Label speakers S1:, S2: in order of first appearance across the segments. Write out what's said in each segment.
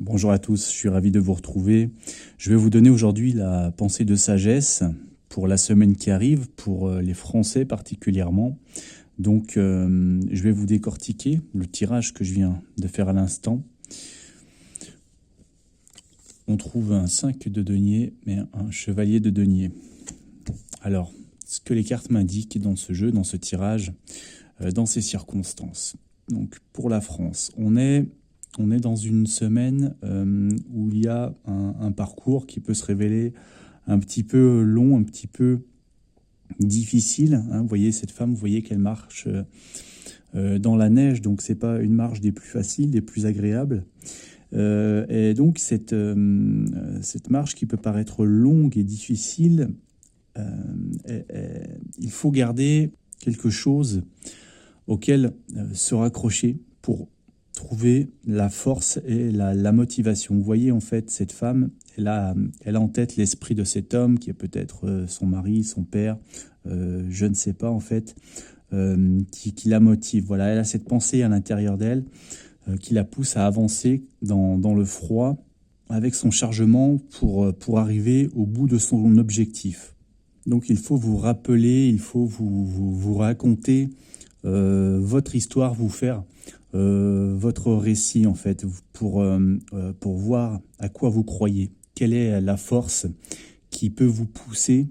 S1: Bonjour à tous, je suis ravi de vous retrouver. Je vais vous donner aujourd'hui la pensée de sagesse pour la semaine qui arrive, pour les Français particulièrement. Donc, je vais vous décortiquer le tirage que je viens de faire à l'instant. On trouve un 5 de denier, mais un chevalier de denier. Alors, ce que les cartes m'indiquent dans ce jeu, dans ce tirage, dans ces circonstances. Donc, pour la France, on est dans une semaine où il y a un parcours qui peut se révéler un petit peu long, un petit peu difficile. Vous voyez cette femme, vous voyez qu'elle marche dans la neige, donc c'est pas une marche des plus faciles, des plus agréables. Et donc cette marche qui peut paraître longue et difficile, il faut garder quelque chose auquel se raccrocher pour trouver la force et la motivation. Vous voyez, en fait, cette femme, elle a en tête l'esprit de cet homme qui est peut-être son mari, son père, je ne sais pas, en fait, qui la motive. Voilà, elle a cette pensée à l'intérieur d'elle qui la pousse à avancer dans le froid avec son chargement pour arriver au bout de son objectif. Donc, il faut vous rappeler, il faut vous raconter votre histoire, vous faire votre récit, en fait, pour voir à quoi vous croyez. Quelle est la force qui peut vous pousser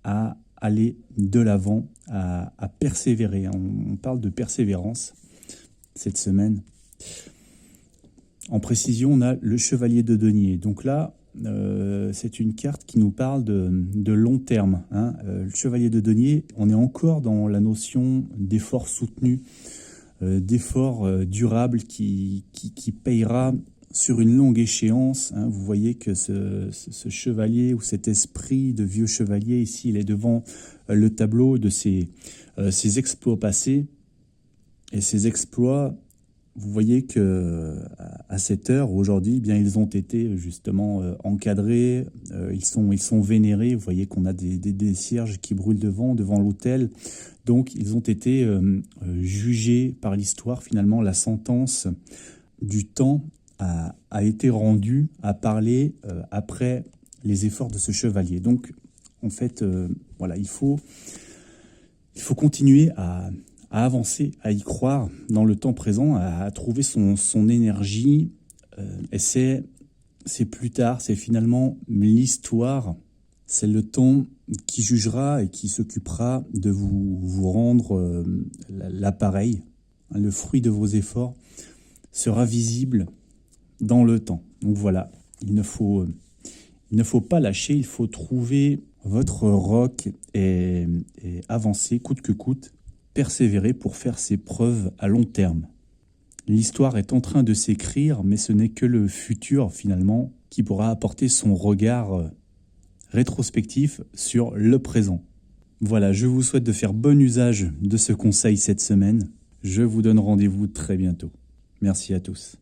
S1: à aller de l'avant, à persévérer. On parle de persévérance cette semaine. En précision, on a le chevalier de denier. Donc là, c'est une carte qui nous parle de long terme. Le chevalier de denier, on est encore dans la notion d'effort soutenu, d'effort durable qui payera sur une longue échéance. Vous voyez que ce chevalier ou cet esprit de vieux chevalier ici, il est devant le tableau de ses exploits passés. Et ces exploits, vous voyez que à cette heure, aujourd'hui, bien ils ont été justement encadrés, ils sont vénérés. Vous voyez qu'on a des cierges qui brûlent devant l'autel. Donc ils ont été jugés par l'histoire. Finalement, la sentence du temps a été rendue à parler après les efforts de ce chevalier. Donc en fait, voilà, il faut continuer à avancer, à y croire dans le temps présent, à trouver son énergie. Et c'est plus tard, c'est finalement l'histoire, c'est le temps qui jugera et qui s'occupera de vous rendre l'appareil. Le fruit de vos efforts sera visible dans le temps. Donc voilà, il ne faut pas lâcher, il faut trouver votre roc et avancer coûte que coûte, persévérer pour faire ses preuves à long terme. L'histoire est en train de s'écrire, mais ce n'est que le futur, finalement, qui pourra apporter son regard rétrospectif sur le présent. Voilà, je vous souhaite de faire bon usage de ce conseil cette semaine. Je vous donne rendez-vous très bientôt. Merci à tous.